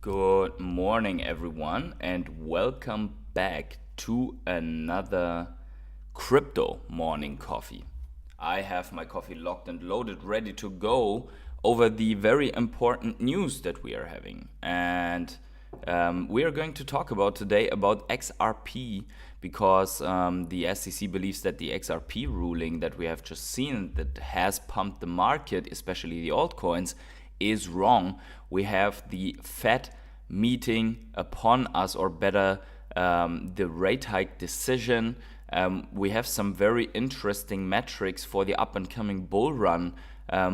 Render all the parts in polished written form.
Good morning, everyone, and welcome back to another crypto morning coffee. I have my coffee locked and loaded, ready to go over the very important news that we are having. And we are going to talk about today about XRP because the SEC believes that the XRP ruling that we have just seen that has pumped the market, especially the altcoins, is wrong. We have the Fed meeting upon us, or better, the rate hike decision. We have some very interesting metrics for the up and coming bull run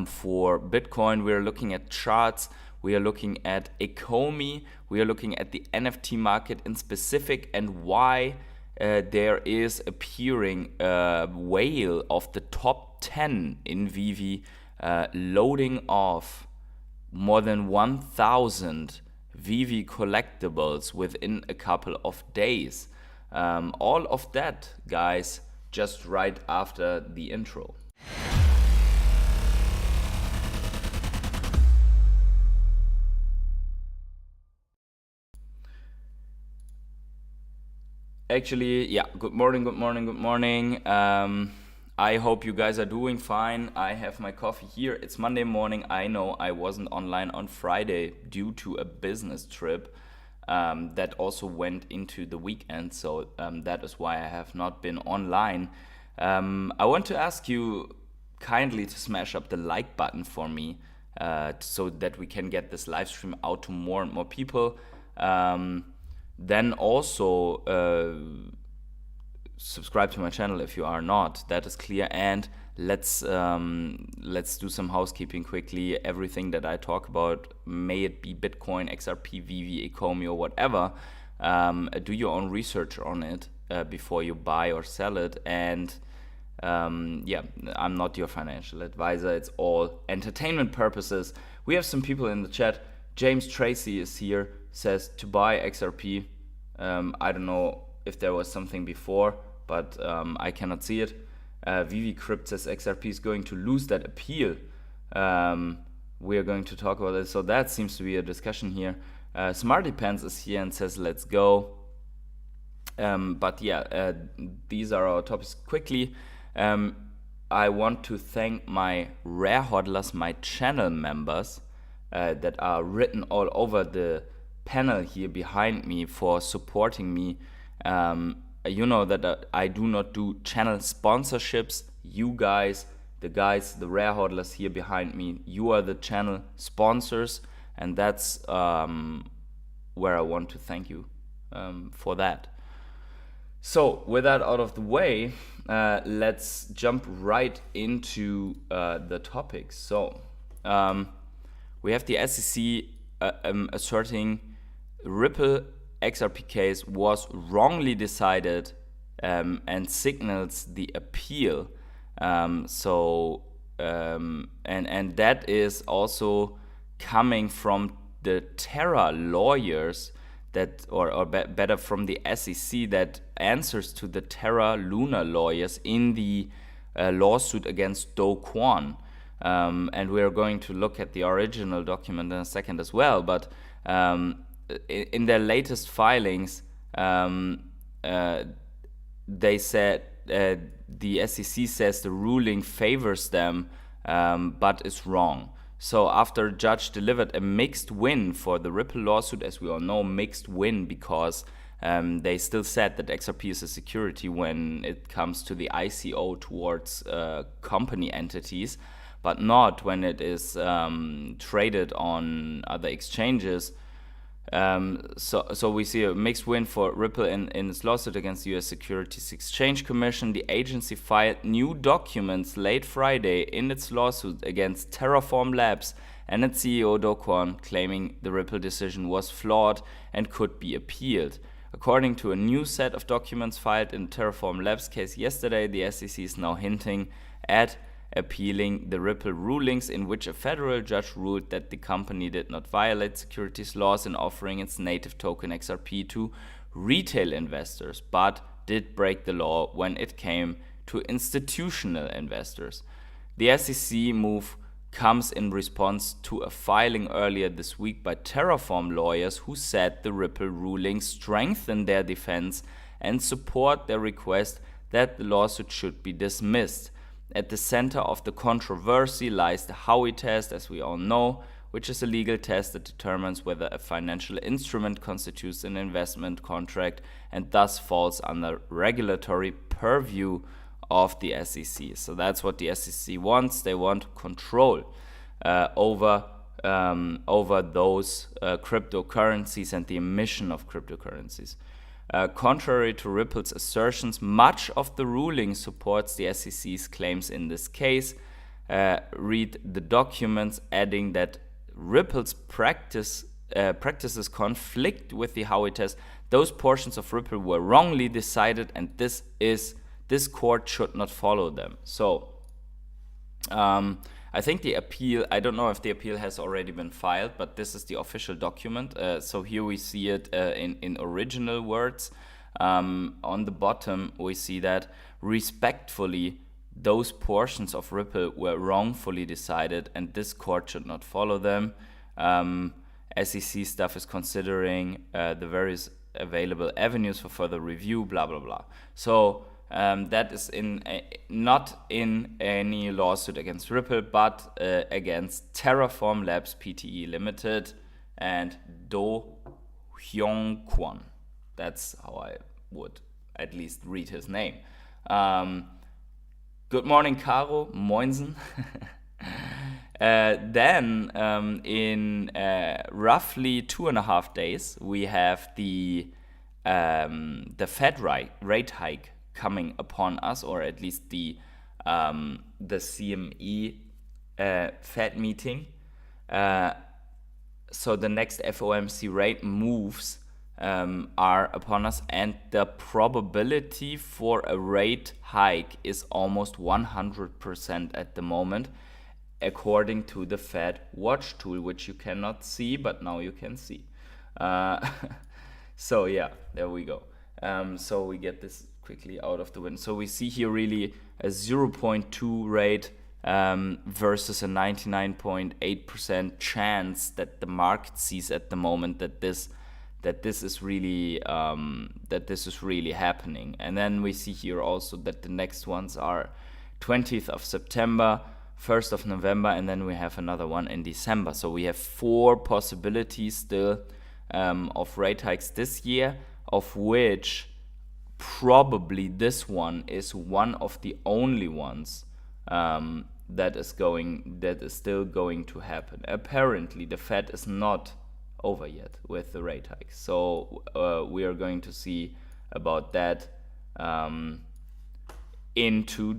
for Bitcoin. We are looking at charts. We are looking at Ecomi. We are looking at the NFT market in specific and why there is appearing a whale of the top 10 in Veve loading off more than 1,000 Veve collectibles within a couple of days. All of that, guys, just right after the intro. Actually, yeah, good morning. I hope you guys are doing fine. I have my coffee here. It's Monday morning. I know I wasn't online on Friday due to a business trip that also went into the weekend. So that is why I have not been online. I want to ask you kindly to smash up the like button for me so that we can get this live stream out to more and more people. Then also subscribe to my channel if you are not. That is clear. And let's do some housekeeping quickly. Everything that I talk about, may it be Bitcoin, XRP, Veve, Ecomi, or whatever, do your own research on it before you buy or sell it. And yeah, I'm not your financial advisor. It's all entertainment purposes. We have some people in the chat. James Tracy is here, says to buy XRP. I don't know if there was something before, but I cannot see it. Veve Crypt says XRP is going to lose that appeal. We are going to talk about it. So that seems to be a discussion here. Smarty Pants is here and says, let's go. But yeah, these are our topics quickly. I want to thank my rare hodlers, my channel members that are written all over the panel here behind me for supporting me. You know that I do not do channel sponsorships. You guys, the rare hodlers here behind me, you are the channel sponsors, and that's where I want to thank you for that. So with that out of the way, let's jump right into the topics. So we have the SEC asserting Ripple XRP case was wrongly decided and signals the appeal. And that is also coming from the Terra lawyers that, or better from the SEC that answers to the Terra Luna lawyers in the lawsuit against Do Kwon. And we're going to look at the original document in a second as well, but in their latest filings, they said the SEC says the ruling favors them, but is wrong. So after a judge delivered a mixed win for the Ripple lawsuit, as we all know, mixed win because they still said that XRP is a security when it comes to the ICO towards company entities, but not when it is traded on other exchanges. So we see a mixed win for Ripple in its lawsuit against the US Securities Exchange Commission. The agency filed new documents late Friday in its lawsuit against Terraform Labs and its CEO Do Kwon, claiming the Ripple decision was flawed and could be appealed. According to a new set of documents filed in Terraform Labs case yesterday, the SEC is now hinting at appealing the Ripple rulings, in which a federal judge ruled that the company did not violate securities laws in offering its native token XRP to retail investors, but did break the law when it came to institutional investors. The SEC move comes in response to a filing earlier this week by Terraform lawyers who said the Ripple ruling strengthened their defense and support their request that the lawsuit should be dismissed. At the center of the controversy lies the Howey test, as we all know, which is a legal test that determines whether a financial instrument constitutes an investment contract and thus falls under regulatory purview of the SEC. So that's what the SEC wants. They want control over those cryptocurrencies and the emission of cryptocurrencies. Contrary to Ripple's assertions, much of the ruling supports the SEC's claims in this case. Read the documents, adding that Ripple's practices conflict with the Howey test. Those portions of Ripple were wrongly decided, and this court should not follow them. So I think the appeal, I don't know if the appeal has already been filed, but this is the official document. So here we see it in original words. On the bottom, we see that respectfully, those portions of Ripple were wrongfully decided, and this court should not follow them. SEC staff is considering the various available avenues for further review, blah, blah, blah. So that is not in any lawsuit against Ripple, but against Terraform Labs Pte. Limited and Do Hyung Kwon. That's how I would at least read his name. Good morning, Caro. Moinsen. Then in roughly 2.5 days, we have the Fed rate hike coming upon us, or at least the CME Fed meeting. So the next FOMC rate moves are upon us, and the probability for a rate hike is almost 100% at the moment, according to the Fed Watch tool, which you cannot see, but now you can see. So yeah, there we go. So we get this quickly out of the wind. So we see here really a 0.2 rate versus a 99.8% chance that the market sees at the moment that this is really happening. And then we see here also that the next ones are 20th of September, 1st of November, and then we have another one in December. So we have 4 possibilities still of rate hikes this year, of which probably this one is one of the only ones that is still going to happen. Apparently, the Fed is not over yet with the rate hike, so we are going to see about that in 2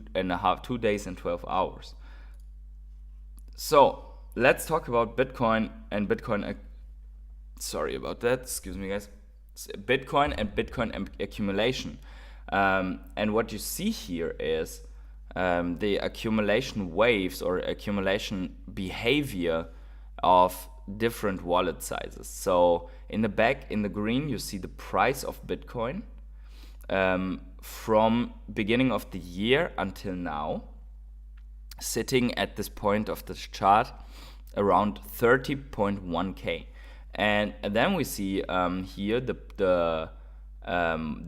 days and 12 hours. So let's talk about Bitcoin and Bitcoin. Sorry about that. Excuse me, guys. Bitcoin and Bitcoin accumulation. And what you see here is the accumulation waves or accumulation behavior of different wallet sizes. So in the green, you see the price of Bitcoin from beginning of the year until now, sitting at this point of the chart around 30.1k. And then we see here the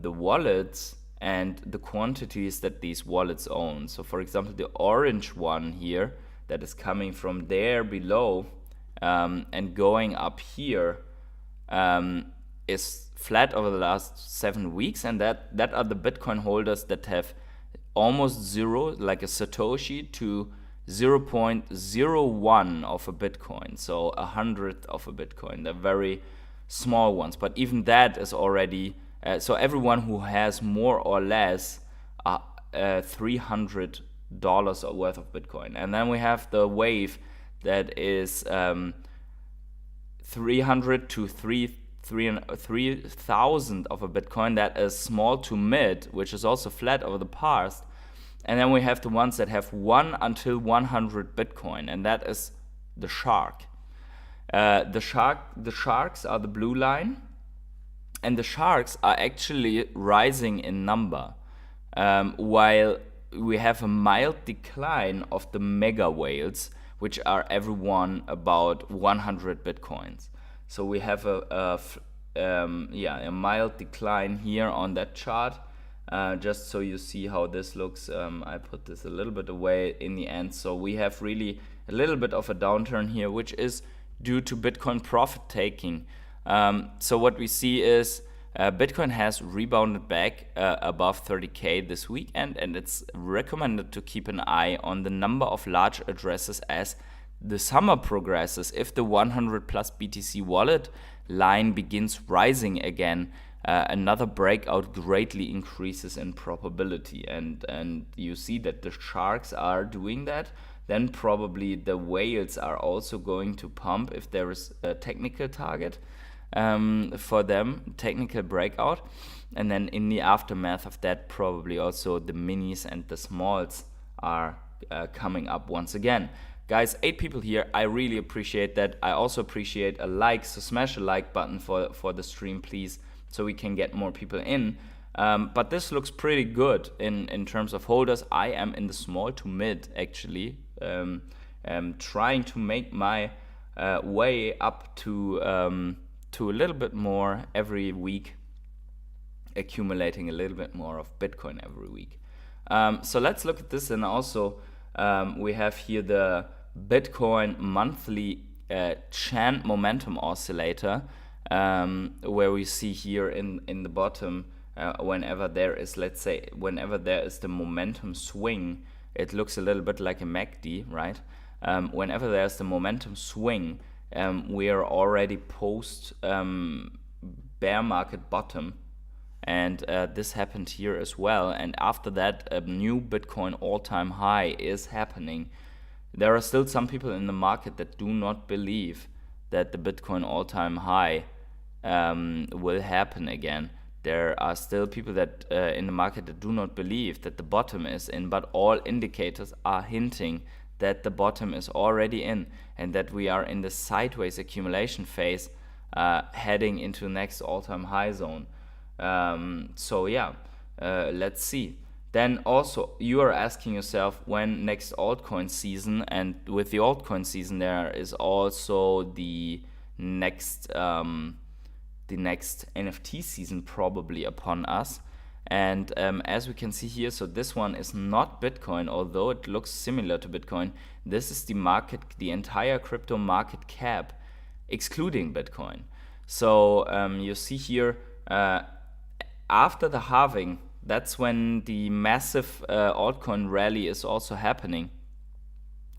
wallets and the quantities that these wallets own. So for example, the orange one here that is coming from there below and going up here is flat over the last 7 weeks, and that are the Bitcoin holders that have almost zero, like a Satoshi, to 0.01 of a Bitcoin, so 100th of a Bitcoin. They're very small ones, but even that is already so everyone who has more or less $300 worth of Bitcoin. And then we have the wave that is 300 to 3,000 of a Bitcoin. That is small to mid, which is also flat over the past. And then we have the ones that have 1 until 100 Bitcoin, and that is the shark. The sharks are the blue line, and the sharks are actually rising in number, while we have a mild decline of the mega whales, which are everyone about 100 Bitcoins. So we have a mild decline here on that chart. Just so you see how this looks, I put this a little bit away in the end. So we have really a little bit of a downturn here, which is due to Bitcoin profit taking. So what we see is Bitcoin has rebounded back above 30K this weekend, and it's recommended to keep an eye on the number of large addresses as the summer progresses. If the 100 plus BTC wallet line begins rising again, another breakout greatly increases in probability, and you see that the sharks are doing that. Then probably the whales are also going to pump if there is a technical target for them, technical breakout. And then in the aftermath of that, probably also the minis and the smalls are coming up once again. Guys, 8 people here, I really appreciate that. I also appreciate a like, so smash a like button for the stream, please, so we can get more people in. But this looks pretty good in terms of holders. I am in the small to mid, actually, trying to make my way up to a little bit more every week, accumulating a little bit more of Bitcoin every week. So let's look at this, and also we have here the Bitcoin monthly chant momentum oscillator, where we see here in the bottom, whenever there is, let's say, whenever there is the momentum swing, it looks a little bit like a MACD, right? Whenever there's the momentum swing, we are already post bear market bottom, and this happened here as well. And after that, a new Bitcoin all-time high is happening. There are still some people in the market that do not believe that the Bitcoin all-time high will happen again. There are still people that in the market that do not believe that the bottom is in, but all indicators are hinting that the bottom is already in, and that we are in the sideways accumulation phase, heading into next all-time high zone. So yeah, let's see. Then also you are asking yourself when next altcoin season, and with the altcoin season there is also the next NFT season probably upon us. And as we can see here, so this one is not Bitcoin, although it looks similar to Bitcoin. This is the market, the entire crypto market cap, excluding Bitcoin. So you see here, after the halving, that's when the massive altcoin rally is also happening.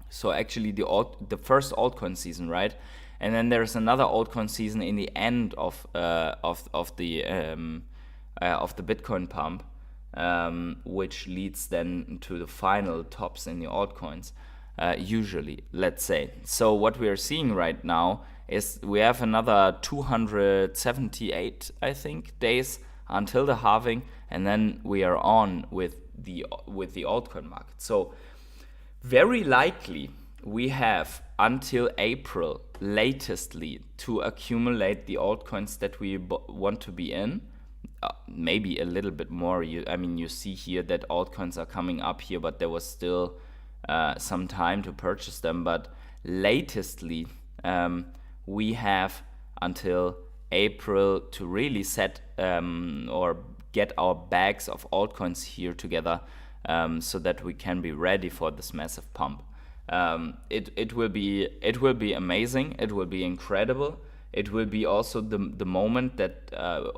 So actually the first altcoin season, right? And then there's another altcoin season in the end of the Bitcoin pump, which leads then to the final tops in the altcoins, usually, let's say. So what we are seeing right now is we have another 278, I think, days until the halving, and then we are on with the altcoin market. So very likely we have until April latestly to accumulate the altcoins that we want to be in. Maybe a little bit more. You see here that altcoins are coming up here, but there was still some time to purchase them. But latestly, we have until April to really set or get our bags of altcoins here together, so that we can be ready for this massive pump. It will be amazing. It will be incredible. It will be also the moment that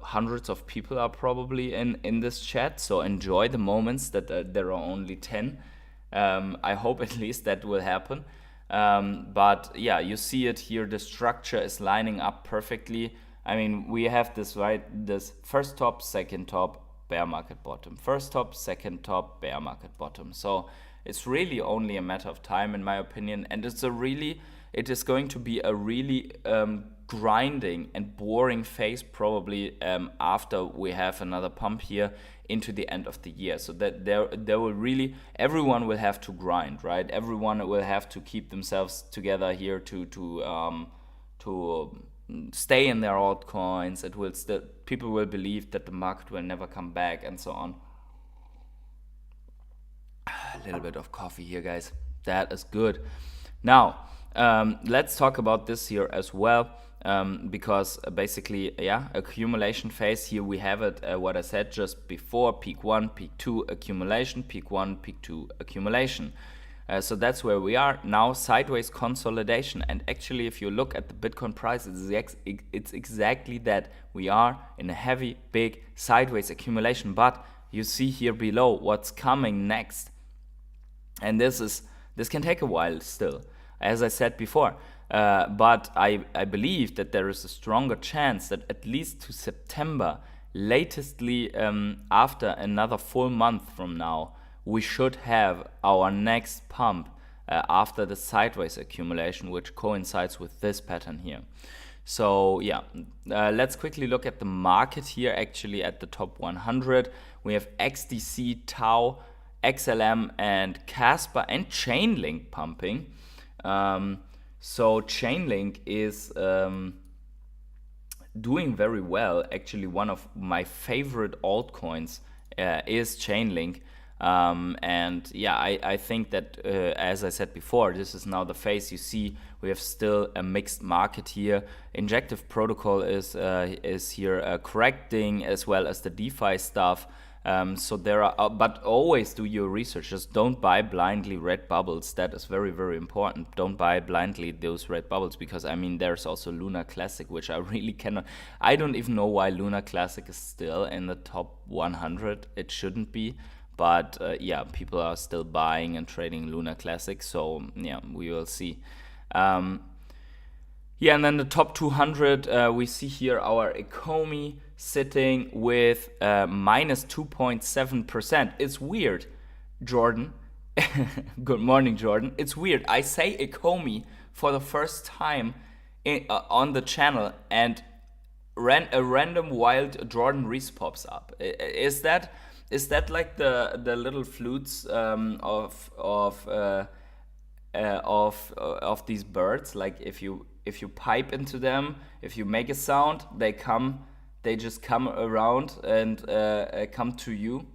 hundreds of people are probably in this chat. So enjoy the moments that there are only 10. I hope at least that will happen. But yeah, you see it here. The structure is lining up perfectly. I mean, we have this, right? This first top, second top, bear market bottom. First top, second top, bear market bottom. So it's really only a matter of time, in my opinion. And it is going to be a really grinding and boring phase probably after we have another pump here into the end of the year. So that there will really, everyone will have to grind, right? Everyone will have to keep themselves together here to stay in their altcoins. People will believe that the market will never come back, and so on. A little bit of coffee here, guys. That is good. Now, let's talk about this here as well, because basically, yeah, accumulation phase. Here we have it, what I said just before, peak 1, peak 2, accumulation, peak 1, peak 2, accumulation. So that's where we are now, sideways consolidation. And actually, if you look at the Bitcoin price, it's exactly that. We are in a heavy, big sideways accumulation. But you see here below what's coming next. And this can take a while still, as I said before. But I believe that there is a stronger chance that at least to September, latestly after another full month from now, we should have our next pump after the sideways accumulation, which coincides with this pattern here. So yeah, let's quickly look at the market here. Actually, at the top 100, we have XDC, Tau, XLM, and Casper and Chainlink pumping. So Chainlink is doing very well. Actually, one of my favorite altcoins is Chainlink. And yeah, I think that, as I said before, this is now the phase. You see, we have still a mixed market here. Injective protocol is here correcting, as well as the DeFi stuff. So there are, but always do your research. Just don't buy blindly red bubbles. That is very, very important. Don't buy blindly those red bubbles, because I mean, there's also Luna Classic, which I really cannot. I don't even know why Luna Classic is still in the top 100. It shouldn't be. But yeah, people are still buying and trading Luna Classic, so yeah, we will see. Yeah, and then the top 200, we see here our Ecomi sitting with minus 2.7%. It's weird, Jordan. Good morning, Jordan. It's weird. I say Ecomi for the first time on the channel, and a random wild Jordan Reese pops up. Is that like the little flutes of these birds? Like if you pipe into them, if you make a sound, they just come around and come to you.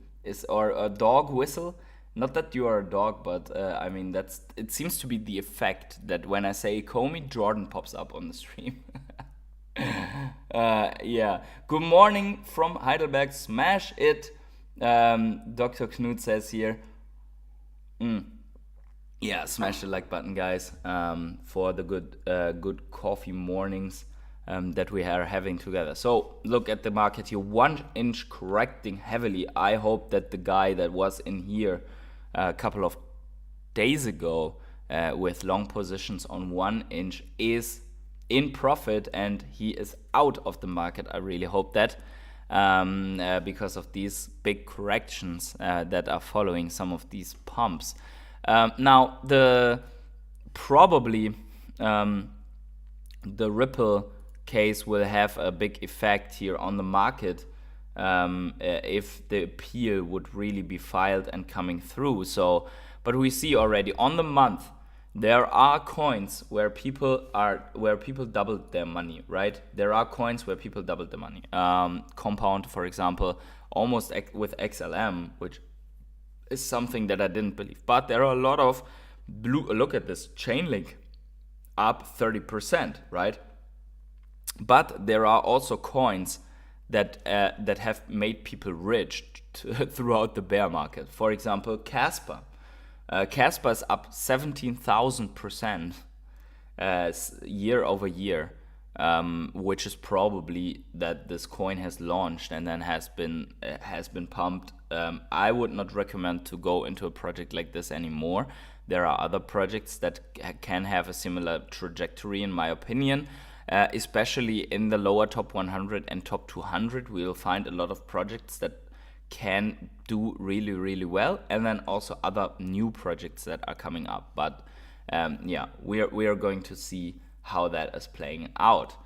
Or a dog whistle? Not that you are a dog, but I mean, it seems to be the effect that when I say Ecomi, Jordan pops up on the stream. Yeah. Good morning from Heidelberg. Smash it. Dr. Knut says here, yeah, smash the like button, guys, for the good coffee mornings that we are having together. So look at the market here, 1 inch correcting heavily. I hope that the guy that was in here a couple of days ago with long positions on 1 inch is in profit and he is out of the market. I really hope that. Because of these big corrections that are following some of these pumps. Now, probably the Ripple case will have a big effect here on the market if the appeal would really be filed and coming through. So, but we see already on the month, there are coins where people doubled their money, right? There are coins where people doubled their money. Compound, for example, almost with XLM, which is something that I didn't believe. But there are a lot of look at this, Chainlink up 30%, right? But there are also coins that have made people rich throughout the bear market. For example, Casper. Casper is up 17,000% year over year, which is probably that this coin has launched and then has been pumped. I would not recommend to go into a project like this anymore. There are other projects that can have a similar trajectory, in my opinion. Especially in the lower top 100 and top 200, we will find a lot of projects that can do really, really well, and then also other new projects that are coming up. But yeah, we are going to see how that is playing out.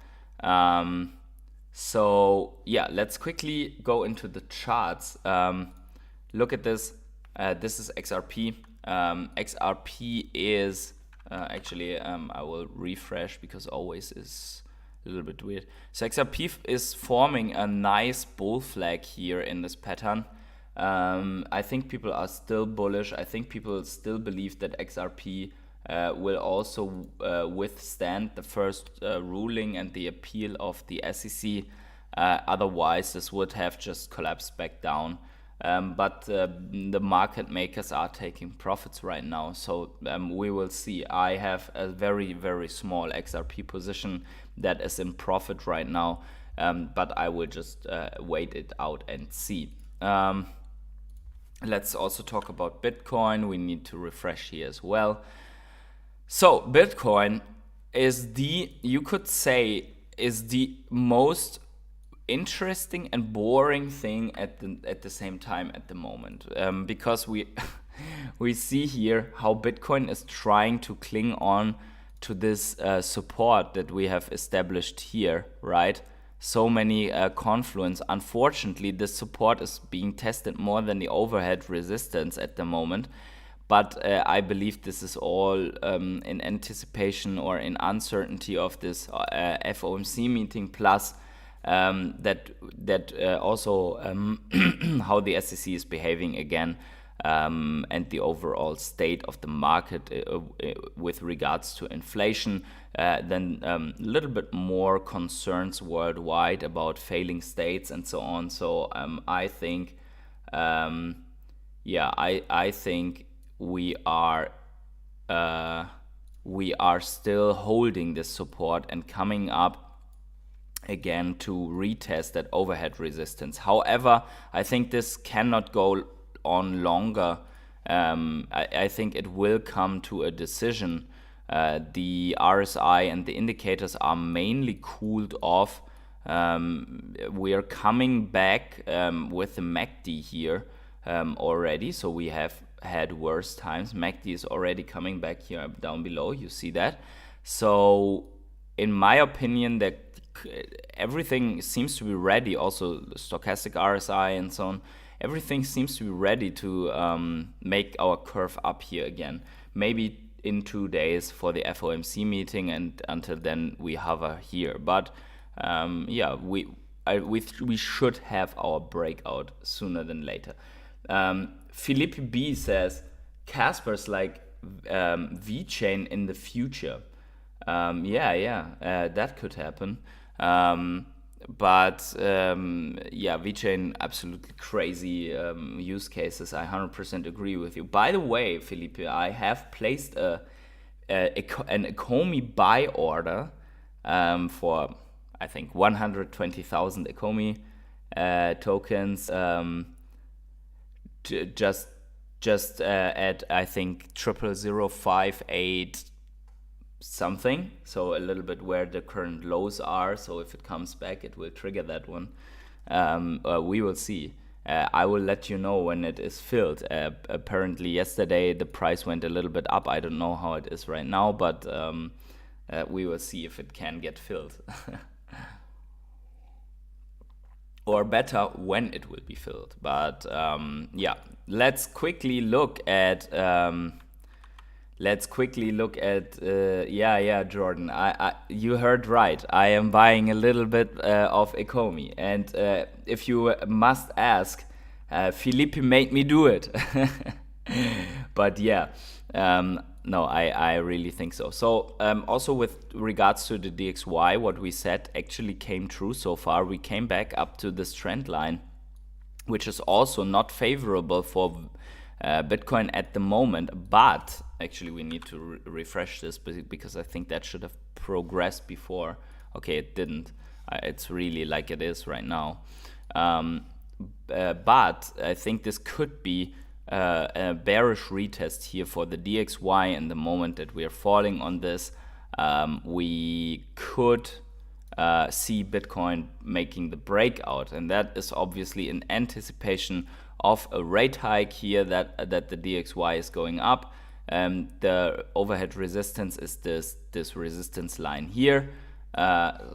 So yeah, let's quickly go into the charts. Look at this. This is XRP. XRP is actually I will refresh because always is a little bit weird. So XRP is forming a nice bull flag here in this pattern. I think people are still bullish. I think people still believe that XRP will also withstand the first ruling and the appeal of the SEC. Otherwise, this would have just collapsed back down. But the market makers are taking profits right now, so we will see. I have a very, very small XRP position that is in profit right now, but I will just wait it out and see. Let's also talk about Bitcoin. We need to refresh here as well. So Bitcoin is you could say, is the most interesting and boring thing at the same time at the moment, because we we see here how Bitcoin is trying to cling on to this support that we have established here, right? So many confluence. Unfortunately, this support is being tested more than the overhead resistance at the moment. But I believe this is all in anticipation or in uncertainty of this FOMC meeting, plus that also how the SEC is behaving again, and the overall state of the market with regards to inflation. Then a little bit more concerns worldwide about failing states and so on. So I think, I think we are still holding this support and coming up again to retest that overhead resistance. However, I think this cannot go on longer. I think it will come to a decision. The RSI and the indicators are mainly cooled off. We are coming back with the MACD here already, so we have had worse times. MACD is already coming back here down below, you see that. So in my opinion, that everything seems to be ready, also the stochastic RSI and so on, everything seems to be ready to make our curve up here again. Maybe in 2 days for the FOMC meeting, and until then we hover here. But we should have our breakout sooner than later. Philippe B says, Casper's like Vechain in the future. That could happen. Vechain, absolutely crazy use cases. I 100% agree with you. By the way, Philippe, I have placed an Ecomi buy order for, I think, 120,000 Ecomi tokens, just at, I think, 0.0058 something, so a little bit where the current lows are. So if it comes back, it will trigger that one. We will see. I will let you know when it is filled. Apparently yesterday the price went a little bit up. I don't know how it is right now, but we will see if it can get filled. Or better, when it will be filled. But let's quickly look at Jordan. You heard right. I am buying a little bit of Ecomi, and if you must ask, Philippe made me do it. But no, I really think so. So also with regards to the DXY, what we said actually came true so far. We came back up to this trend line, which is also not favorable for Bitcoin at the moment, but actually we need to refresh this because I think that should have progressed before. Okay, it didn't. It's really like it is right now. But I think this could be a bearish retest here for the DXY. In the moment that we are falling on this, we could see Bitcoin making the breakout, and that is obviously in anticipation of a rate hike here that the DXY is going up. The overhead resistance is this resistance line here.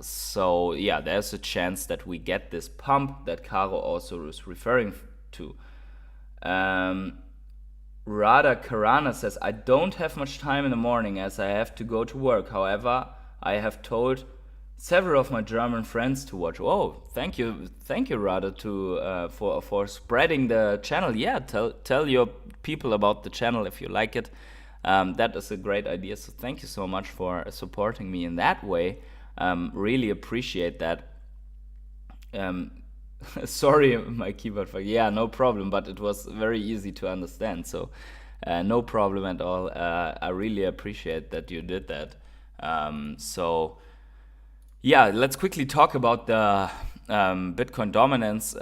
So there's a chance that we get this pump that Caro also is referring to. Radha Karana says, I don't have much time in the morning as I have to go to work. However, I have told several of my German friends to watch. Oh, thank you, Radha, for spreading the channel. Yeah, tell your people about the channel if you like it. That is a great idea. So thank you so much for supporting me in that way. Really appreciate that. Sorry, my keyboard for yeah, no problem. But it was very easy to understand. So no problem at all. I really appreciate that you did that. So yeah, let's quickly talk about the Bitcoin dominance.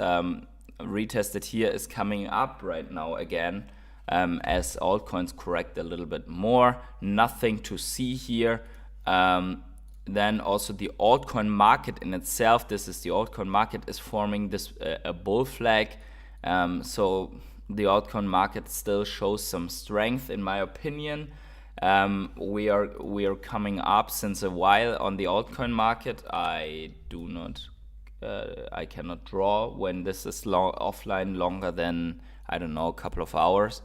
Retested here is coming up right now again, as altcoins correct a little bit more. Nothing to see here. Then also the altcoin market in itself, this is the altcoin market, is forming this a bull flag. So the altcoin market still shows some strength in my opinion. We are coming up since a while on the altcoin market. I cannot draw when this is offline longer than, I don't know, a couple of hours.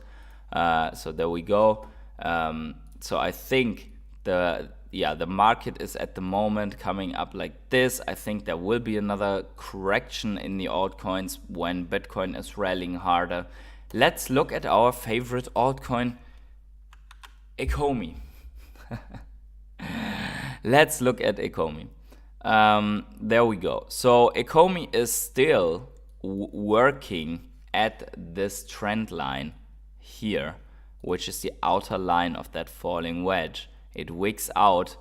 So there we go. So I think the market is at the moment coming up like this. I think there will be another correction in the altcoins when Bitcoin is rallying harder. Let's look at our favorite altcoin, Ecomi. Let's look at Ecomi. There we go. So Ecomi is still working at this trend line here, which is the outer line of that falling wedge. It wicks out,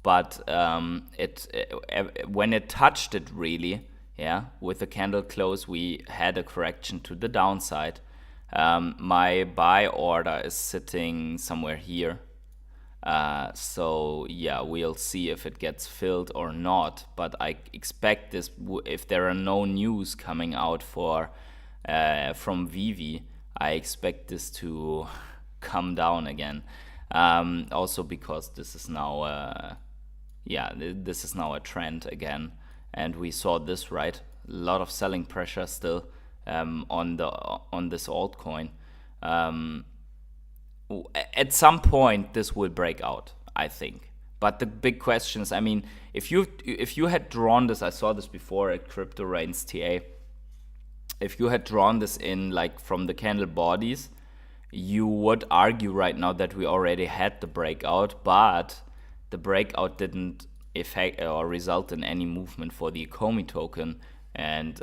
but when it touched it really, with the candle close, we had a correction to the downside. My buy order is sitting somewhere here. So yeah, we'll see if it gets filled or not. But I expect this, if there are no news coming out from Veve, I expect this to come down again. Also because this is now this is now a trend again, and we saw this, right? A lot of selling pressure still on this altcoin. At some point this will break out, I think. But the big question is, I mean, if you had drawn this, I saw this before at Crypto Rains TA. If you had drawn this in like from the candle bodies, you would argue right now that we already had the breakout, but the breakout didn't affect or result in any movement for the Ecomi token. And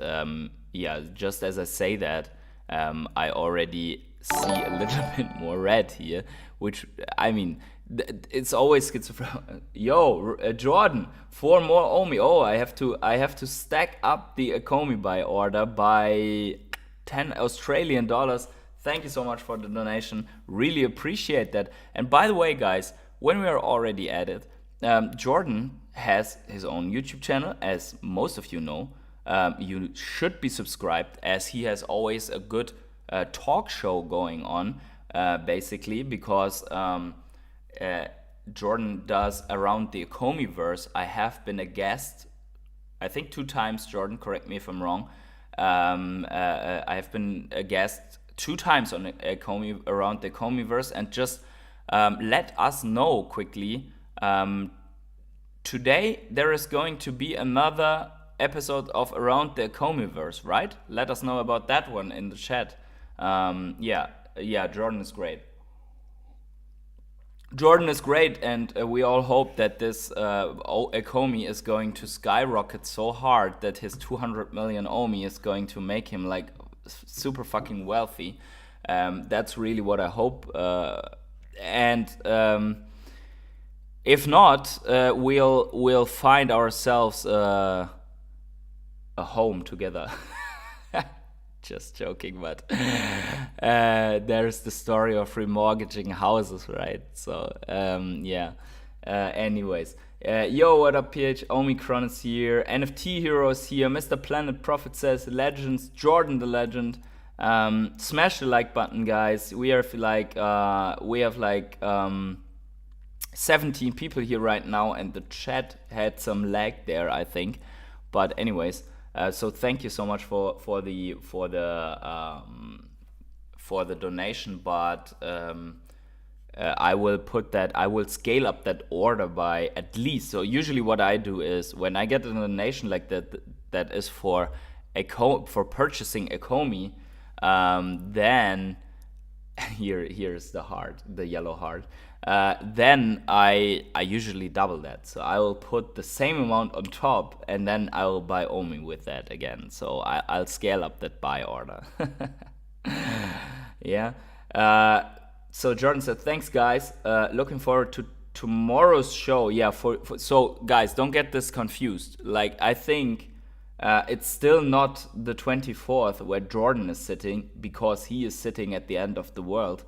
just as I say that, I already see a little bit more red here, which, I mean, it's always schizophrenic. Yo, Jordan, 4 more Omi. Oh, I have to stack up the Ecomi buy order by 10 Australian dollars. Thank you so much for the donation. Really appreciate that. And by the way, guys, when we are already at it, Jordan has his own YouTube channel, as most of you know. You should be subscribed, as he has always a good talk show going on, basically, because Jordan does around the Ecomiverse. I have been a guest, I think 2 times, Jordan, correct me if I'm wrong. I have been a guest 2 times on Ecomi, around the Ecomiverse, and just let us know quickly. Today there is going to be another episode of Around the Ecomiverse, right? Let us know about that one in the chat. Jordan is great. Jordan is great, and we all hope that this Ecomi is going to skyrocket so hard that his 200 million Omi is going to make him like super fucking wealthy. That's really what I hope. If not, we'll find ourselves a home together. Just joking, but there's the story of remortgaging houses, right? So anyways, yo, what up, PH? Omicron is here, NFT Hero is here, Mr. Planet Prophet says legends, Jordan the legend. Smash the like button, guys. We have like 17 people here right now, and the chat had some lag there, I think. But anyways, so thank you so much for the donation. But I will scale up that order by at least. So usually what I do is, when I get a donation like that is for purchasing Ecomi, then here's the yellow heart. Then I usually double that. So I will put the same amount on top, and then I will buy Omi with that again. So I'll scale up that buy order. Yeah. So Jordan said, thanks guys. Looking forward to tomorrow's show. Yeah. So guys, don't get this confused. Like I think it's still not the 24th where Jordan is sitting, because he is sitting at the end of the world.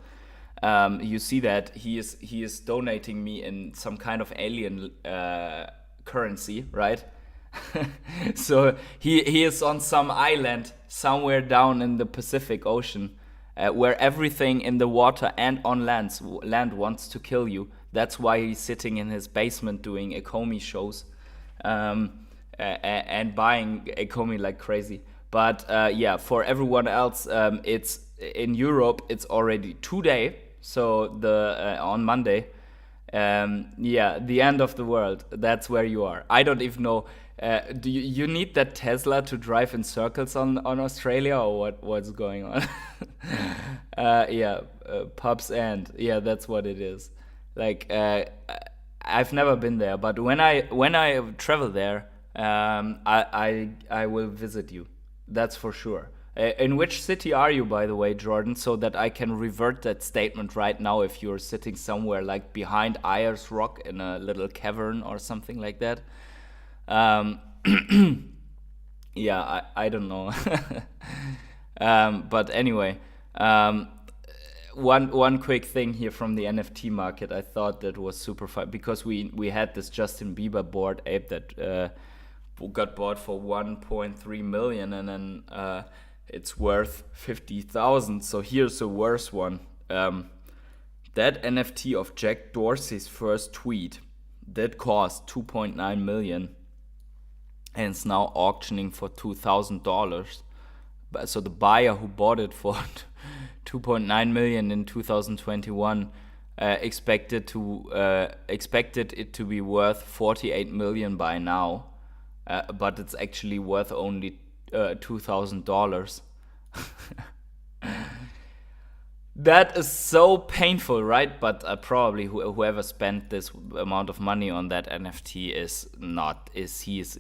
You see that he is donating me in some kind of alien currency, right? So he is on some island somewhere down in the Pacific Ocean, where everything in the water and on land wants to kill you. That's why he's sitting in his basement doing Ecomi shows. And buying Ecomi like crazy. But yeah, for everyone else, it's in Europe. It's already today, so the on Monday. Yeah, the end of the world. That's where you are. I don't even know. Do you need that Tesla to drive in circles on Australia, or what's going on? Yeah, pubs and yeah, that's what it is. Like I've never been there, but when I travel there. I will visit you. That's for sure. In which city are you, by the way, Jordan, so that I can revert that statement right now if you're sitting somewhere like behind Ayers Rock in a little cavern or something like that? Um, yeah, I don't know. But anyway, one quick thing here from the NFT market. I thought that was super fun because we had this Justin Bieber Bored Ape that got bought for 1.3 million, and then it's worth 50,000. So here's a worse one. That NFT of Jack Dorsey's first tweet that cost 2.9 million, and it's now auctioning for $2,000. So the buyer who bought it for 2.9 million in 2021 expected it to be worth 48 million by now. But it's actually worth only $2,000. That is so painful, right? But probably whoever spent this amount of money on that NFT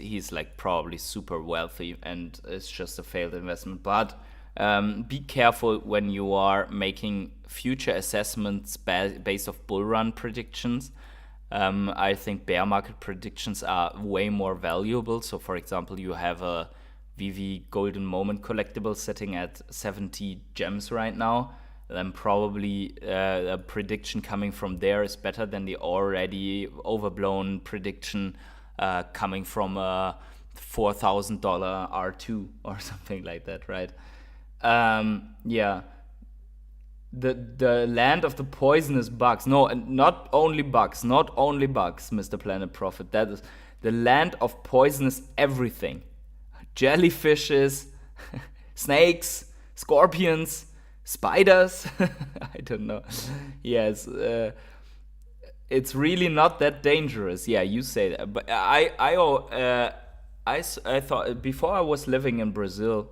he's like probably super wealthy, and it's just a failed investment. But be careful when you are making future assessments based off bull run predictions. I think bear market predictions are way more valuable. So, for example, you have a Veve Golden Moment collectible sitting at 70 gems right now. Then probably a prediction coming from there is better than the already overblown prediction coming from a $4,000 R2 or something like that, right? Yeah. The land of the poisonous bugs. No, not only bugs, Mr. Planet Prophet. That is the land of poisonous everything. Jellyfishes, snakes, scorpions, spiders. I don't know. Yes, it's really not that dangerous. Yeah, you say that. But I thought before I was living in Brazil,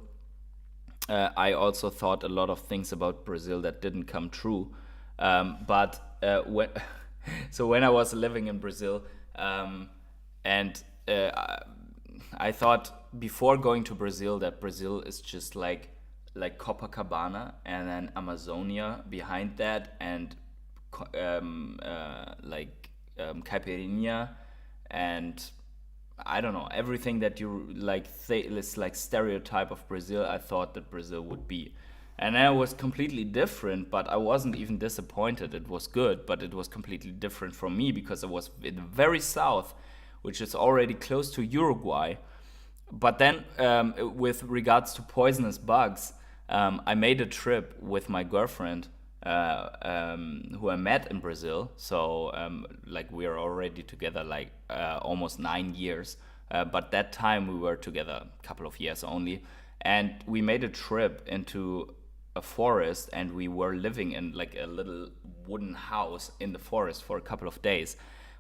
I also thought a lot of things about Brazil that didn't come true. But when I was living in Brazil, and I thought before going to Brazil that Brazil is just like Copacabana, and then Amazonia behind that, and Caipirinha, and I don't know, everything that you like this like stereotype of Brazil. I thought that Brazil would be, and then it was completely different. But I wasn't even disappointed. It was good, but it was completely different from me because I was in the very south, which is already close to Uruguay. But then, with regards to poisonous bugs, I made a trip with my girlfriend, who I met in Brazil. So, like, we are already together like almost 9 years. But that time we were together a couple of years only. And we made a trip into a forest, and we were living in like a little wooden house in the forest for a couple of days.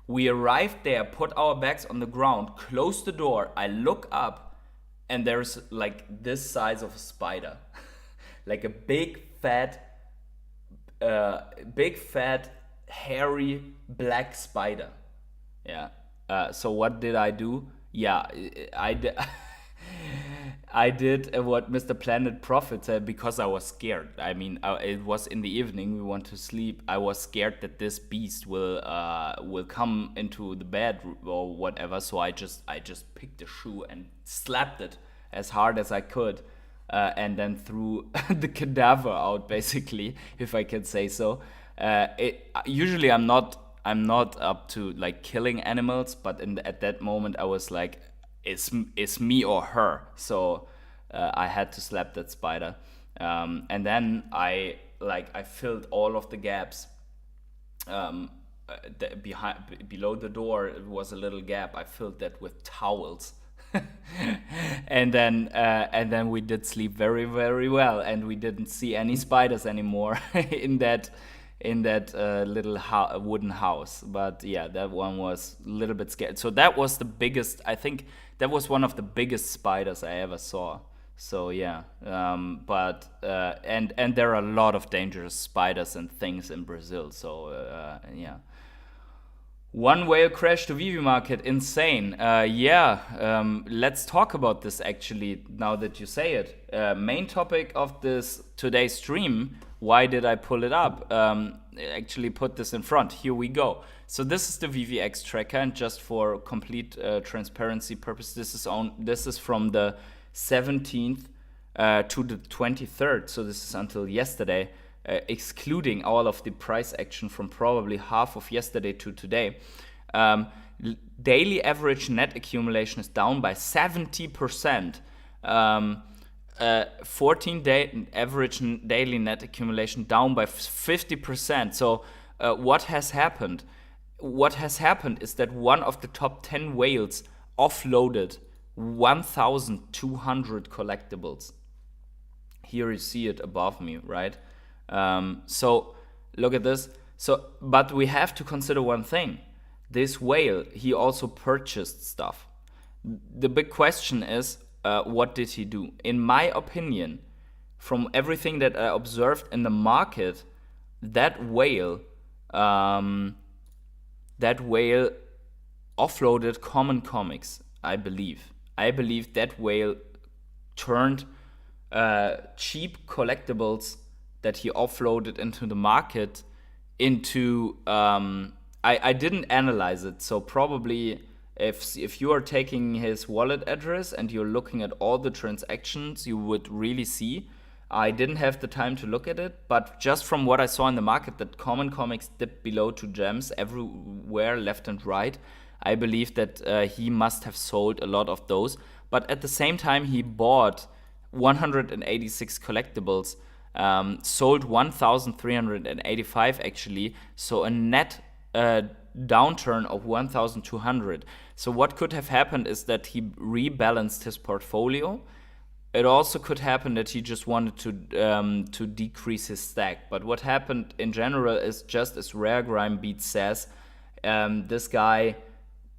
We arrived there, put our bags on the ground, closed the door. I look up, and there's like this size of a spider. Like a big, fat, big fat hairy black spider. Yeah. So what did I do? Yeah, I did. I did what Mr. Planet Prophet said because I was scared. I mean, it was in the evening. We want to sleep. I was scared that this beast will come into the bed or whatever. So I just picked the shoe and slapped it as hard as I could, and then threw the cadaver out, basically, if I can say so. Usually I'm not up to like killing animals, but at that moment I was like, it's me or her. So I had to slap that spider, and then I filled all of the gaps. Below the door was a little gap. I filled that with towels. And then we did sleep very, very well, and we didn't see any spiders anymore in that little wooden house. But yeah, that one was a little bit scared. So that was the biggest. I think that was one of the biggest spiders I ever saw. So yeah, and there are a lot of dangerous spiders and things in Brazil. So yeah. One whale crash to Veve market, insane. Let's talk about this actually, now that you say it. Main topic of this today's stream, why did I pull it up? Actually put this in front, here we go. So this is the VVX tracker, and just for complete transparency purpose, this is from the 17th to the 23rd, so this is until yesterday. Excluding all of the price action from probably half of yesterday to today. Daily average net accumulation is down by 70%. 14-day average daily net accumulation down by 50%. So what has happened? What has happened is that one of the top 10 whales offloaded 1,200 collectibles. Here you see it above me, right? So look at this. But we have to consider one thing. This whale, he also purchased stuff. The big question is, what did he do? In my opinion, from everything that I observed in the market, that whale offloaded common comics, I believe. I believe that whale turned cheap collectibles that he offloaded into the market into I didn't analyze it, so probably if you are taking his wallet address and you're looking at all the transactions, you would really see. I didn't have the time to look at it, but just from what I saw in the market, that common comics dipped below 2 gems everywhere, left and right. I believe that he must have sold a lot of those, but at the same time he bought 186 collectibles. Sold 1,385 actually, so a net downturn of 1,200. So what could have happened is that he rebalanced his portfolio. It also could happen that he just wanted to decrease his stack. But what happened in general is, just as Rare Grime Beat says, this guy,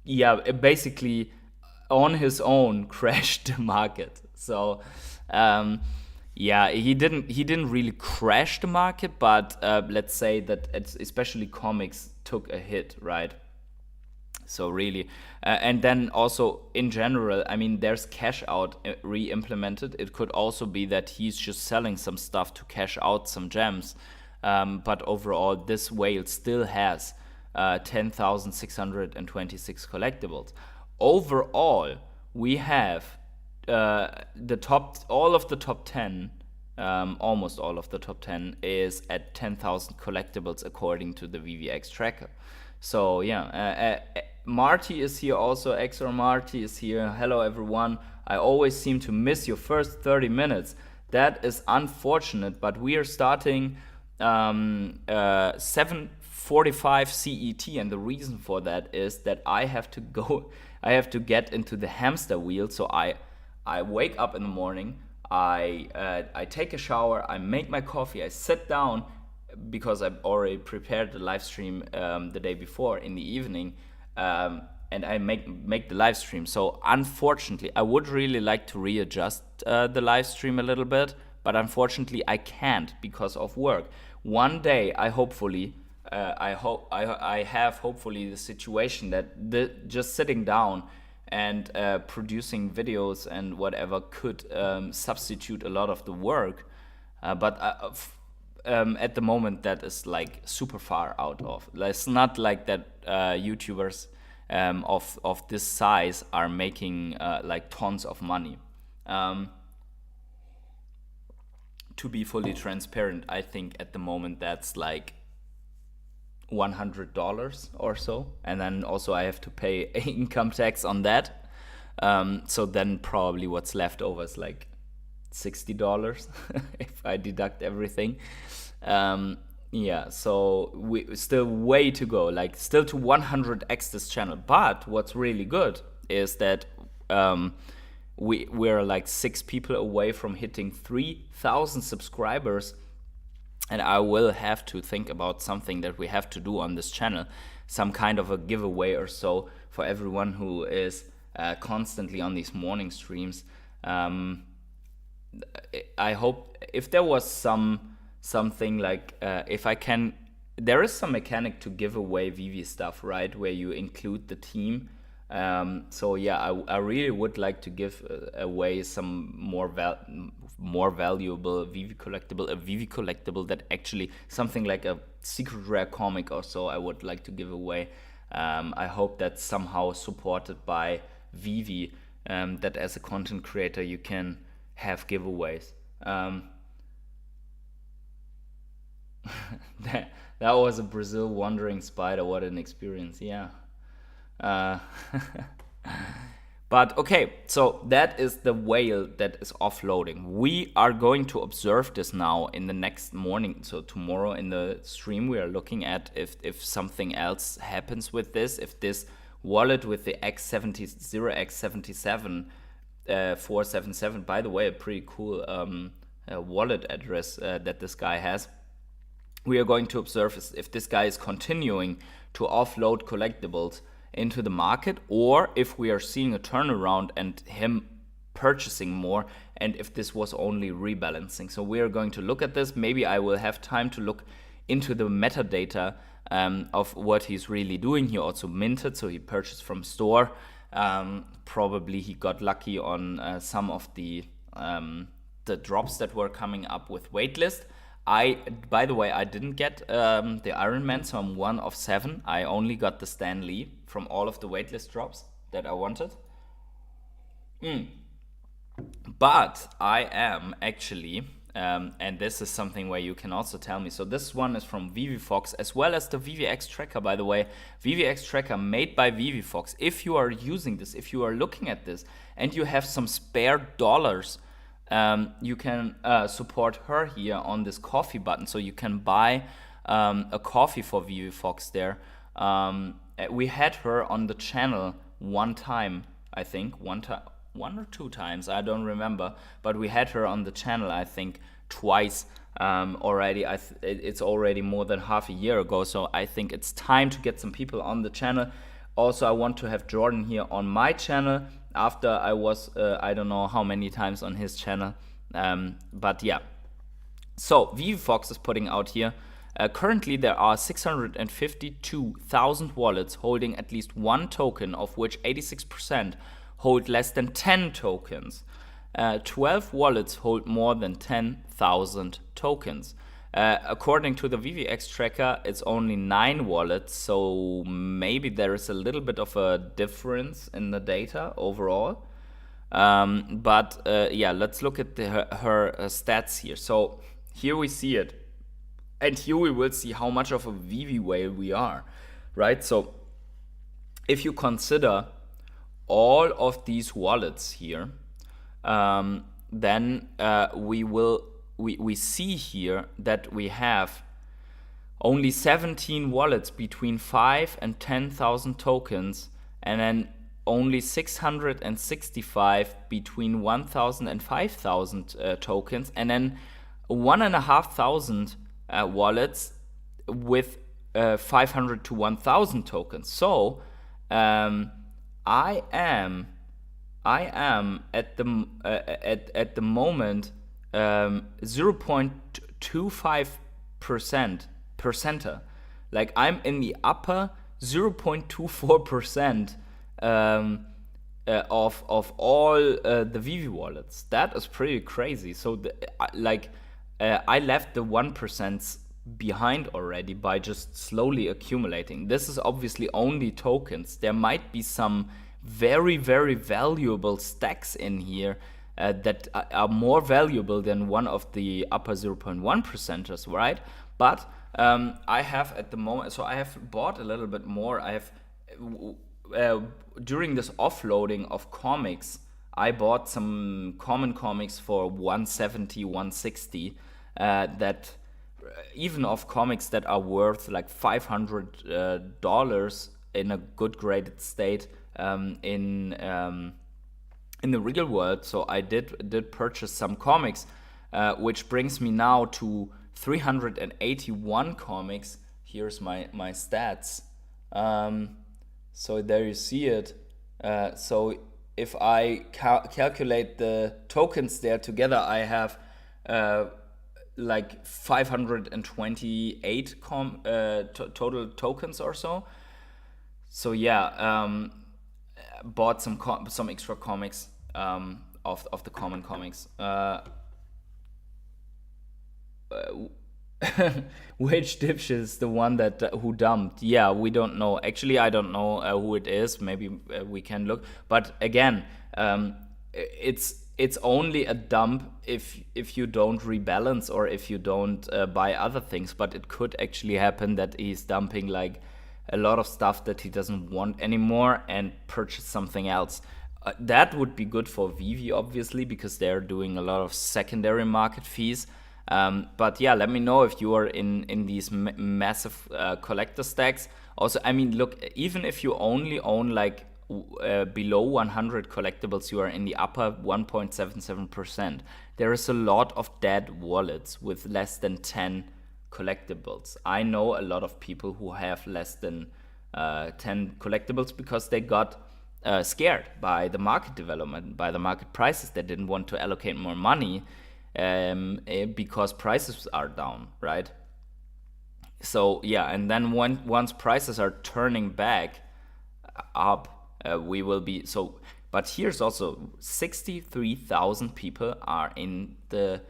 basically on his own crashed the market. So he didn't really crash the market, but let's say that especially comics took a hit, right? So really, and then also in general, I mean, there's cash out re-implemented. It could also be that he's just selling some stuff to cash out some gems, but overall, this whale still has 10,626 collectibles. Overall, we have all of the top 10, almost all of the top 10 is at 10,000 collectibles according to the VVX tracker. So Marty is here also. XR Marty is here. Hello everyone. I always seem to miss your first 30 minutes. That is unfortunate, but we are starting 7:45 CET, and the reason for that is that I have to get into the hamster wheel. So I wake up in the morning, I take a shower, I make my coffee, I sit down because I've already prepared the live stream the day before in the evening, and I make the live stream. So unfortunately, I would really like to readjust the live stream a little bit, but unfortunately I can't because of work. one day I hopefully I have hopefully the situation that just sitting down and producing videos and whatever could substitute a lot of the work, but at the moment that is like super far out of. It's not like that YouTubers of this size are making like tons of money. To be fully transparent, I think at the moment that's like $100 or so, and then also I have to pay income tax on that. So then probably what's left over is like $60 if I deduct everything. Yeah, so we still way to go, like still to 100x this channel. But what's really good is that we're like 6 people away from hitting 3,000 subscribers, and I will have to think about something that we have to do on this channel, some kind of a giveaway or so for everyone who is constantly on these morning streams. I hope if there was something like if I can, there is some mechanic to give away Veve stuff, right, where you include the team. So yeah, I really would like to give away some more valuable Veve collectible, a Veve collectible that actually something like a secret rare comic or so I would like to give away. I hope that's somehow supported by Veve, that as a content creator you can have giveaways. That was a Brazil wandering spider. What an experience. Yeah. But okay, so that is the whale that is offloading. We are going to observe this now in the next morning. So tomorrow in the stream we are looking at if something else happens with this, if this wallet with the X77 477, by the way, a pretty cool wallet address that this guy has. We are going to observe if this guy is continuing to offload collectibles into the market, or if we are seeing a turnaround and him purchasing more, and if this was only rebalancing. So we are going to look at this. Maybe I will have time to look into the metadata of what he's really doing. He also minted, so he purchased from store. Probably he got lucky on some of the drops that were coming up with waitlist. By the way, I didn't get the Iron Man, so I'm 1 of 7. I only got the Stan Lee from all of the waitlist drops that I wanted. But I am actually, and this is something where you can also tell me. So this one is from Veve Fox, as well as the VVX tracker, by the way. VVX tracker made by Veve Fox. If you are using this, if you are looking at this, and you have some spare dollars, you can support her here on this coffee button. So you can buy a coffee for Veve Fox there. We had her on the channel one time, I think, one or two times, I don't remember, but we had her on the channel, I think, twice already. It's already more than half a year ago, so I think it's time to get some people on the channel. Also, I want to have Jordan here on my channel after I was, I don't know how many times on his channel, but yeah. So, Veve Fox is putting out here, currently there are 652,000 wallets holding at least one token, of which 86% hold less than 10 tokens. 12 wallets hold more than 10,000 tokens. According to the VVX tracker, it's only 9 wallets, so maybe there is a little bit of a difference in the data overall. But yeah, let's look at her stats here. So here we see it. And here we will see how much of a Veve whale we are, right? So if you consider all of these wallets here, then we see here that we have only 17 wallets between 5 and 10,000 tokens, and then only 665 between 1,000 and 5,000 tokens, and then 1,500 wallets with 500 to 1,000 tokens. So I am at the moment 0.25% percenter. Like I'm in the upper 0.24% of all the Veve wallets. That is pretty crazy. So I left the 1% behind already by just slowly accumulating. This is obviously only tokens. There might be some very, very valuable stacks in here that are more valuable than one of the upper 0.1%ers, right? But I have at the moment, so I have bought a little bit more. I have during this offloading of comics, I bought some common comics for 170, 160 that even of comics that are worth like $500 in a good graded state in the real world. So I did purchase some comics, which brings me now to 381 comics. Here's my stats. So there you see it. So if I calculate the tokens there together, I have like 528 total tokens or so. So yeah, bought some extra comics of the common comics. Which dipshit is the one that who dumped? Yeah, we don't know. Actually, I don't know who it is. Maybe we can look. But again, it's only a dump if you don't rebalance or if you don't buy other things. But it could actually happen that he's dumping like a lot of stuff that he doesn't want anymore and purchase something else. That would be good for Veve, obviously, because they're doing a lot of secondary market fees. But yeah, let me know if you are in these massive collector stacks. Also, I mean, look, even if you only own like below 100 collectibles, you are in the upper 1.77%. There is a lot of dead wallets with less than 10 collectibles. I know a lot of people who have less than 10 collectibles because they got scared by the market development, by the market prices. They didn't want to allocate more money because prices are down, right? So yeah, and then once prices are turning back up, we will be so. But here's also 63,000 people are in the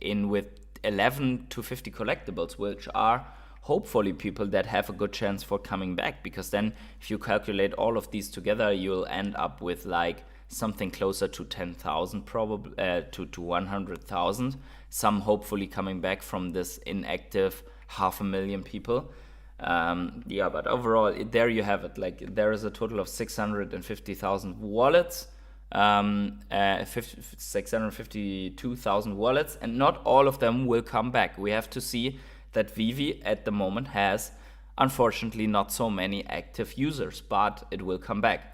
in with 11 to 50 collectibles, which are hopefully people that have a good chance for coming back, because then if you calculate all of these together, you'll end up with like something closer to 10,000 probably to 100,000. Some hopefully coming back from this inactive 500,000 people. Yeah, but overall, there you have it. Like there is a total of 650,000 wallets, 652,000 wallets, and not all of them will come back. We have to see that Veve at the moment has, unfortunately, not so many active users, but it will come back.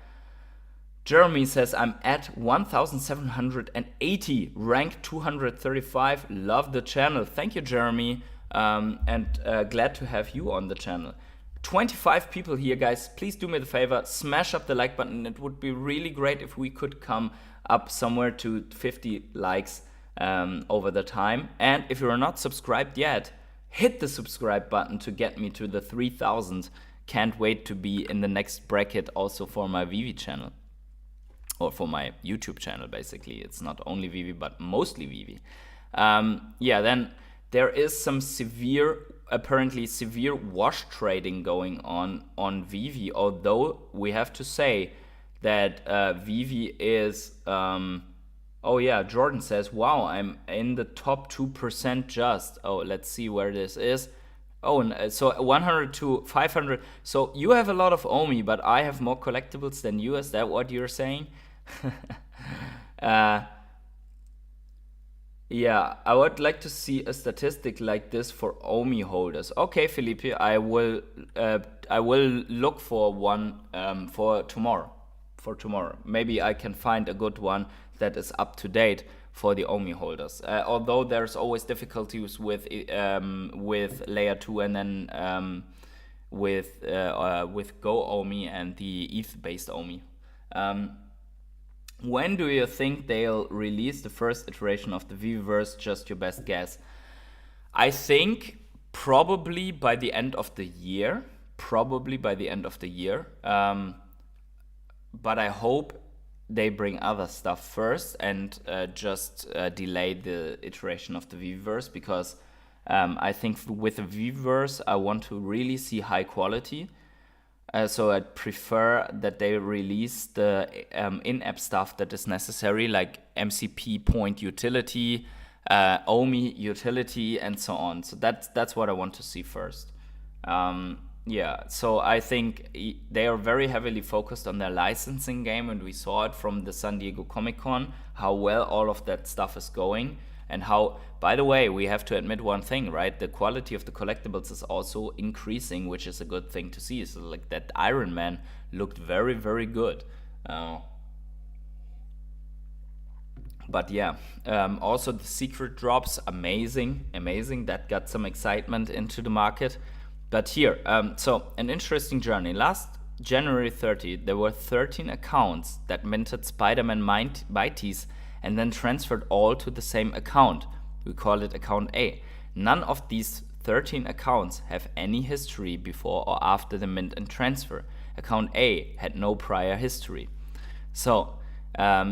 Jeremy says, I'm at 1,780, rank 235. Love the channel. Thank you, Jeremy. And glad to have you on the channel. 25 people here, guys. Please do me the favor, smash up the like button. It would be really great if we could come up somewhere to 50 likes over the time. And if you're not subscribed yet, hit the subscribe button to get me to the 3,000. Can't wait to be in the next bracket also for my Veve channel. Or for my YouTube channel, basically. It's not only Veve, but mostly Veve. Yeah, then there is some apparently severe wash trading going on Veve, although we have to say that Veve is, oh yeah, Jordan says, wow, I'm in the top 2% just. Oh, let's see where this is. Oh, so 100 to 500. So you have a lot of Omi, but I have more collectibles than you. Is that what you're saying? Yeah, I would like to see a statistic like this for Omi holders. Okay, Felipe, I will look for one for tomorrow. Maybe I can find a good one that is up to date for the Omi holders. Although there's always difficulties with layer 2 and then with Go Omi and the ETH based Omi. When do you think they'll release the first iteration of the Veveverse? Just your best guess. I think probably by the end of the year. Probably by the end of the year. But I hope they bring other stuff first and just delay the iteration of the Weverse, because I think with the Weverse I want to really see high quality. So I'd prefer that they release the in-app stuff that is necessary, like MCP point utility, OMI utility, and so on. So that's what I want to see first. Yeah, so I think they are very heavily focused on their licensing game, and we saw it from the San Diego Comicon, how well all of that stuff is going, and how, by the way, we have to admit one thing, right? The quality of the collectibles is also increasing, which is a good thing to see. So like that Iron Man looked very, very good. But yeah, also the secret drops, amazing. That got some excitement into the market. But here, so an interesting journey. Last January 30, there were 13 accounts that minted Spider-Man Mighties and then transferred all to the same account. We call it account A. None of these 13 accounts have any history before or after the mint and transfer. Account A had no prior history. So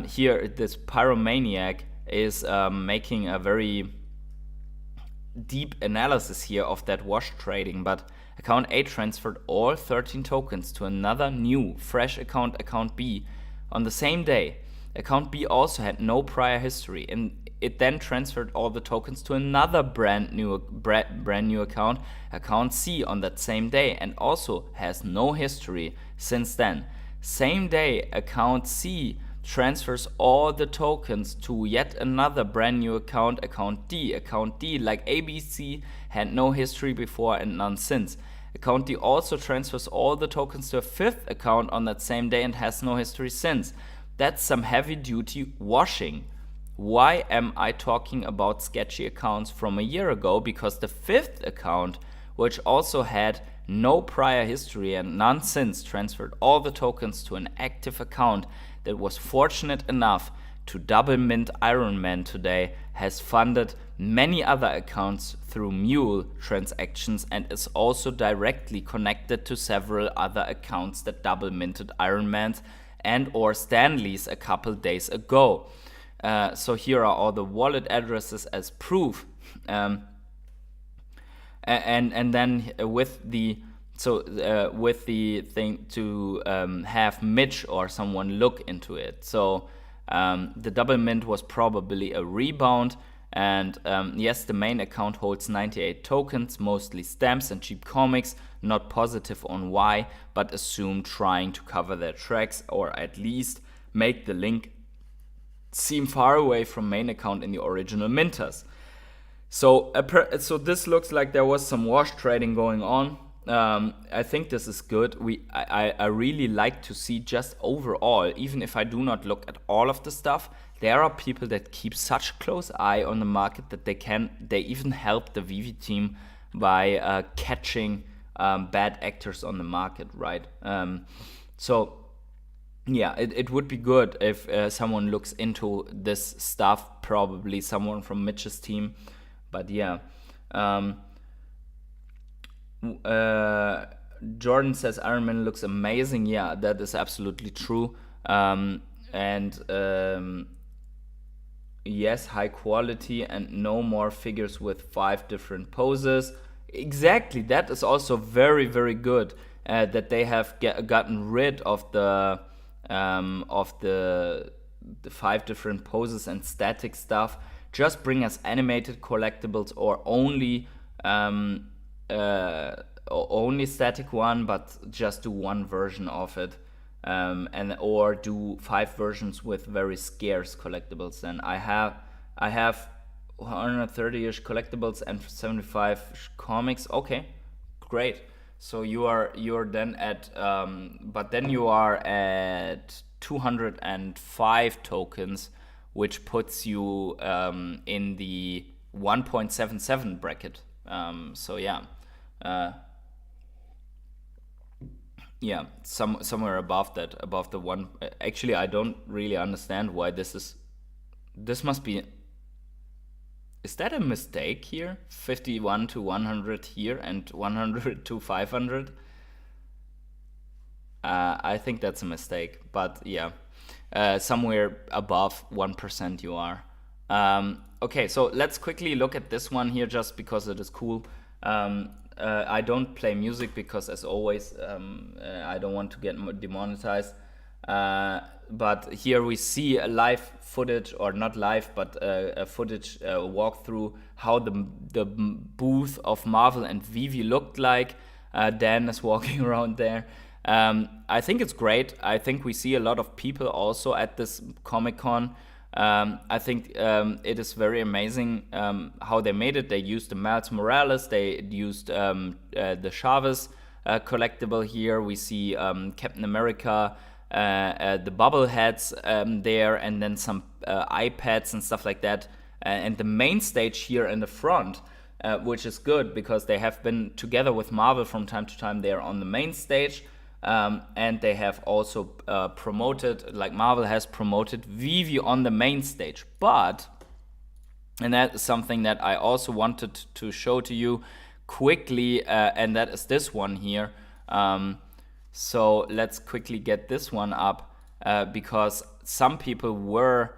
here, this pyromaniac is making a very deep analysis here of that wash trading, but account A transferred all 13 tokens to another new fresh account B on the same day. Account B also had no prior history, and it then transferred all the tokens to another brand new account C, on that same day, and also has no history since then. Same day, account C transfers all the tokens to yet another brand new account D. Account D, like ABC, had no history before and none since. Account D also transfers all the tokens to a fifth account on that same day and has no history since. That's some heavy duty washing. Why am I talking about sketchy accounts from a year ago? Because the fifth account, which also had no prior history and none since, transferred all the tokens to an active account that was fortunate enough to double mint Iron Man today, has funded many other accounts through Mule transactions, and is also directly connected to several other accounts that double minted Iron Mans and or Stanleys a couple days ago. So here are all the wallet addresses as proof. And then with the thing to have Mitch or someone look into it. So the double mint was probably a rebound, and yes, the main account holds 98 tokens, mostly stamps and cheap comics. Not positive on why, but assume trying to cover their tracks, or at least make the link seem far away from main account in the original minters. So this looks like there was some wash trading going on. I think this is good. I really like to see just overall, even if I do not look at all of the stuff, there are people that keep such close eye on the market that they even help the Veve team by catching bad actors on the market, right? So yeah, it would be good if someone looks into this stuff, probably someone from Mitch's team. But yeah, Jordan says Iron Man looks amazing. Yeah, that is absolutely true. Yes, high quality and no more figures with 5 different poses. Exactly, that is also very, very good. That they have gotten rid of the 5 different poses and static stuff. Just bring us animated collectibles, or only static one, but just do one version of it, or do 5 versions with very scarce collectibles. Then I have 130-ish collectibles and 75 comics. Okay, great. So you're then at but then you are at 205 tokens, which puts you in the 1.77 bracket. So yeah. Somewhere above that, above the one. Actually, I don't really understand why this must be. is that a mistake here? 51 to 100 here and 100 to 500. I think that's a mistake, but yeah, somewhere above 1% you are. Okay, so let's quickly look at this one here just because it is cool. I don't play music because, as always, I don't want to get demonetized. But here we see a live footage, or not live, but a footage walkthrough how the booth of Marvel and Veve looked like. Dan is walking around there. I think it's great. I think we see a lot of people also at this Comic-Con. I think it is very amazing how they made it. They used the Miles Morales, they used the Chavez collectible here. We see Captain America, the bobbleheads there, and then some iPads and stuff like that. And the main stage here in the front, which is good because they have been together with Marvel from time to time. They are on the main stage. And they have also promoted, like Marvel has promoted Veve on the main stage. But, and that is something that I also wanted to show to you quickly, and that is this one here. So let's quickly get this one up, because some people were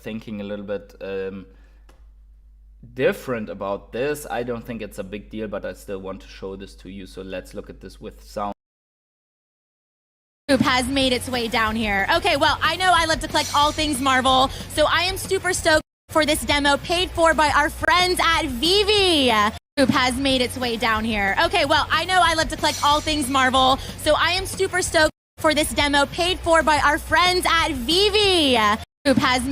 thinking a little bit different about this. I don't think it's a big deal, but I still want to show this to you. So let's look at this with sound. Has made its way down here. Okay, well, I know I love to collect all things Marvel, so I am super stoked for this demo paid for by our friends at Veve. Has made its way down here. Okay, well, I know I love to collect all things Marvel, so I am super stoked for this demo paid for by our friends at Veve. Has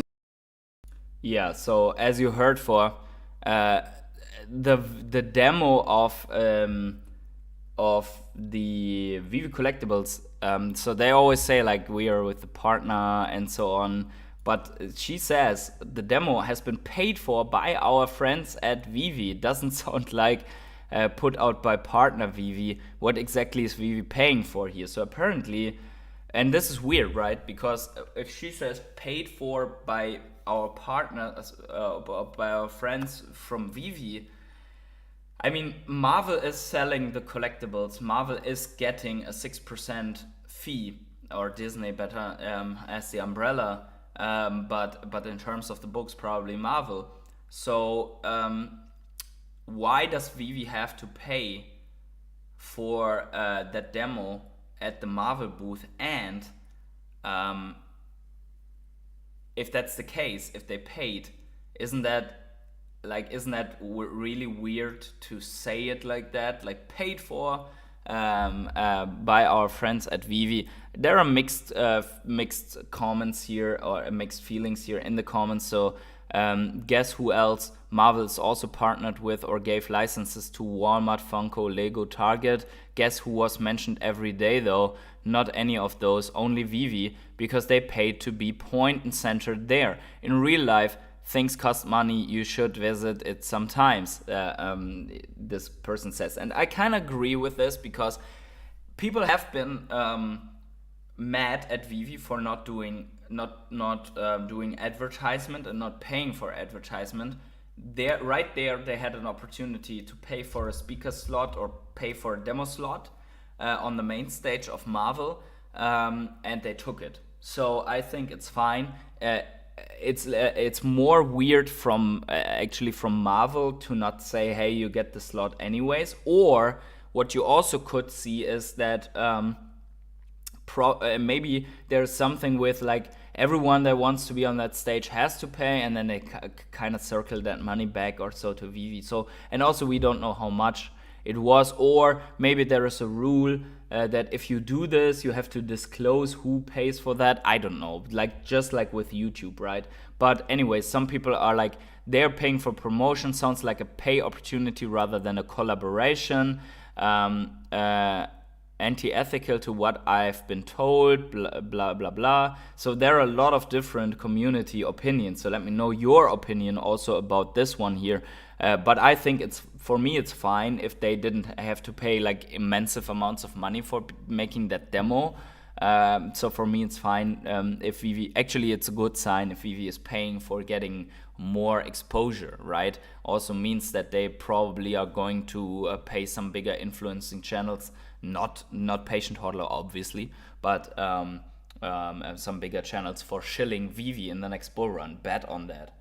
Yeah, so as you heard for the demo of the Veve collectibles, so they always say like we are with the partner and so on, but she says the demo has been paid for by our friends at Veve. It doesn't sound like put out by partner Veve. What exactly is Veve paying for here? So apparently, and this is weird, right? Because if she says paid for by our partners, by our friends from Veve, I mean, Marvel is selling the collectibles. Marvel is getting a 6% fee, or Disney better, as the umbrella. But in terms of the books, probably Marvel. So why does Veve have to pay for that demo at the Marvel booth? And if that's the case, if they paid, isn't that really weird to say it like that, like paid for by our friends at Veve? There are mixed comments here, or mixed feelings here in the comments. So guess who else Marvel is also partnered with or gave licenses to? Walmart, Funko, Lego, Target. Guess who was mentioned every day though? Not any of those, only Veve, because they paid to be point and centered there. In real life, things cost money, you should visit it sometimes, this person says. And I kind of agree with this, because people have been mad at Veve for not doing advertisement and not paying for advertisement. Right there, they had an opportunity to pay for a speaker slot or pay for a demo slot on the main stage of Marvel, and they took it. So I think it's fine. It's more weird from Marvel to not say, hey, you get the slot anyways. Or what you also could see is that maybe there's something with like everyone that wants to be on that stage has to pay, and then they kind of circle that money back or so to Veve. So, and also we don't know how much it was, or maybe there is a rule that if you do this, you have to disclose who pays for that. I don't know, like just like with YouTube, right? But anyway, some people are like, they're paying for promotion. Sounds like a pay opportunity rather than a collaboration. Anti-ethical to what I've been told, blah, blah, blah, blah. So there are a lot of different community opinions. So let me know your opinion also about this one here. But I think for me, it's fine if they didn't have to pay like immense amounts of money for making that demo. So for me, it's fine. If Veve, actually, it's a good sign if Veve is paying for getting more exposure, right? Also means that they probably are going to pay some bigger influencing channels, not Patient Hodler, obviously, but some bigger channels for shilling Veve in the next bull run. Bet on that.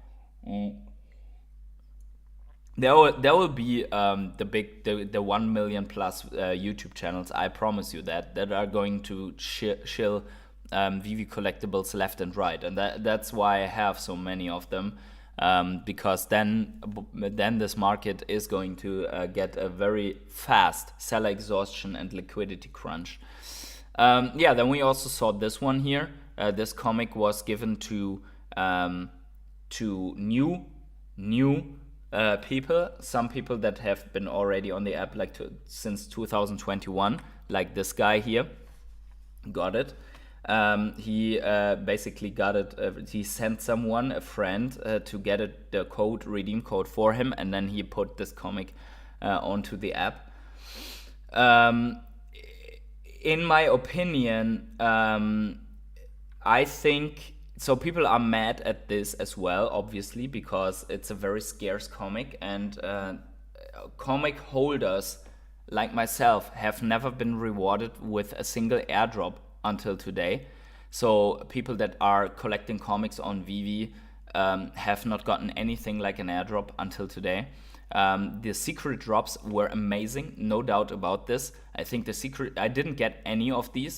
There will be the 1 million plus YouTube channels. I promise you that are going to shill Veve collectibles left and right, and that's why I have so many of them, because then this market is going to get a very fast seller exhaustion and liquidity crunch. Then we also saw this one here. This comic was given to new people, some people that have been already on the app since 2021, like this guy here, got it. He basically got it. He sent someone, a friend, to get it, the redeem code for him, and then he put this comic onto the app. In my opinion, I think. So people are mad at this as well, obviously, because it's a very scarce comic, and comic holders like myself have never been rewarded with a single airdrop until today. So people that are collecting comics on Veve have not gotten anything like an airdrop until today. The secret drops were amazing, no doubt about this. I think I didn't get any of the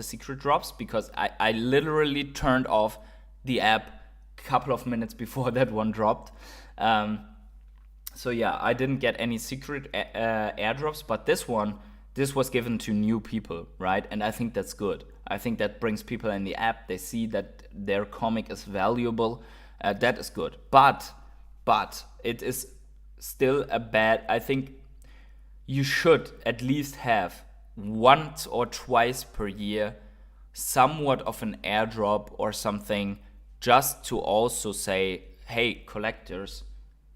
secret drops because I literally turned off the app a couple of minutes before that one dropped. So yeah, I didn't get any secret airdrops, but this was given to new people, right? And I think that's good. I think that brings people in the app. They see that their comic is valuable. That is good. But it is still I think you should at least have once or twice per year somewhat of an airdrop or something, just to also say, hey, collectors,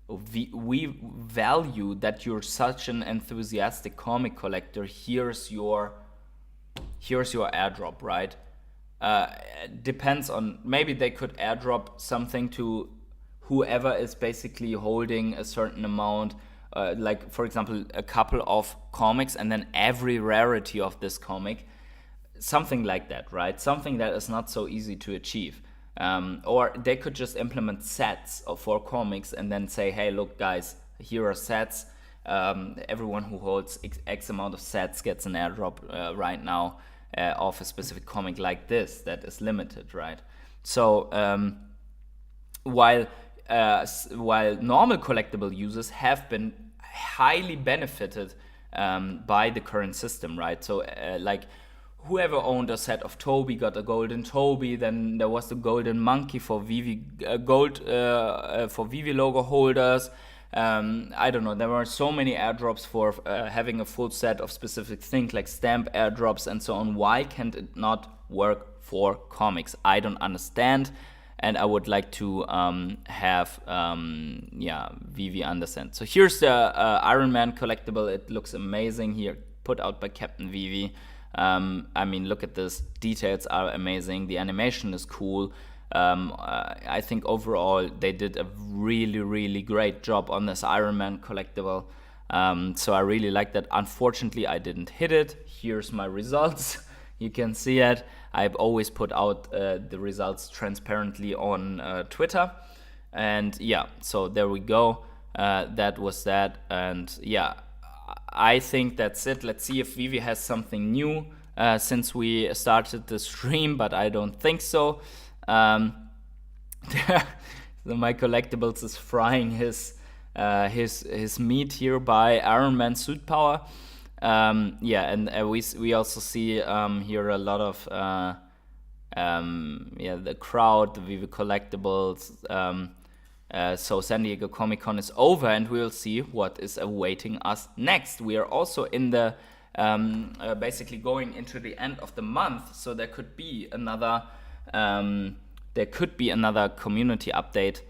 we value that you're such an enthusiastic comic collector. Here's your airdrop, right? Depends on, maybe they could airdrop something to whoever is basically holding a certain amount, like for example a couple of comics and then every rarity of this comic, something like that, right? Something that is not so easy to achieve. Or they could just implement sets for comics and then say, hey, look guys, here are sets. Everyone who holds X amount of sets gets an airdrop right now of a specific comic like this that is limited, right? So while normal collectible users have been highly benefited by the current system, right? So like whoever owned a set of Toby got a golden Toby. Then there was the golden monkey for Veve for Veve logo holders. I don't know. There were so many airdrops for having a full set of specific things like stamp airdrops and so on. Why can't it not work for comics? I don't understand. And I would like to have Veve understand. So here's the Iron Man collectible. It looks amazing here, put out by Captain Veve. I mean, look at this. Details are amazing. The animation is cool. I think overall they did a really, really great job on this Iron Man collectible. So I really like that. Unfortunately, I didn't hit it. Here's my results. You can see it. I've always put out the results transparently on Twitter. And yeah, so there we go. That was that. And yeah, I think that's it. Let's see if Veve has something new since we started the stream, but I don't think so. So my collectibles is frying his meat here by Iron Man suit power. And we also see here a lot of the crowd, the Veve collectibles. So San Diego Comicon is over, and we'll see what is awaiting us next. We are also in the basically going into the end of the month, so there could be another community update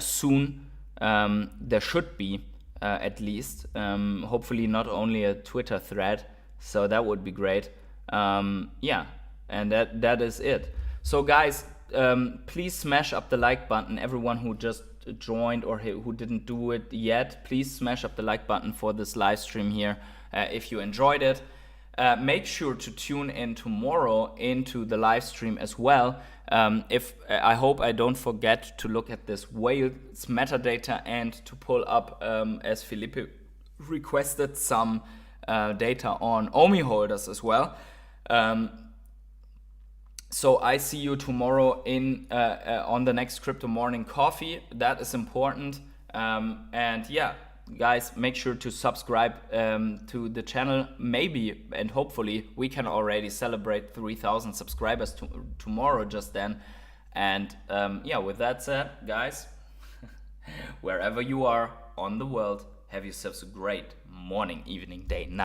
soon. There should be. At least, hopefully not only a Twitter thread, so that would be great. And that is it. So guys, please smash up the like button. Everyone who just joined or who didn't do it yet, please smash up the like button for this live stream here if you enjoyed it. Make sure to tune in tomorrow into the live stream as well. I hope I don't forget to look at this whale's metadata and to pull up, as Felipe requested, some data on Omi holders as well. So I see you tomorrow in on the next Crypto Morning Coffee. That is important. And yeah, guys, make sure to subscribe to the channel. Maybe and hopefully we can already celebrate 3,000 subscribers tomorrow just then. And yeah, with that said, guys, wherever you are on the world, have yourselves a great morning, evening, day, night.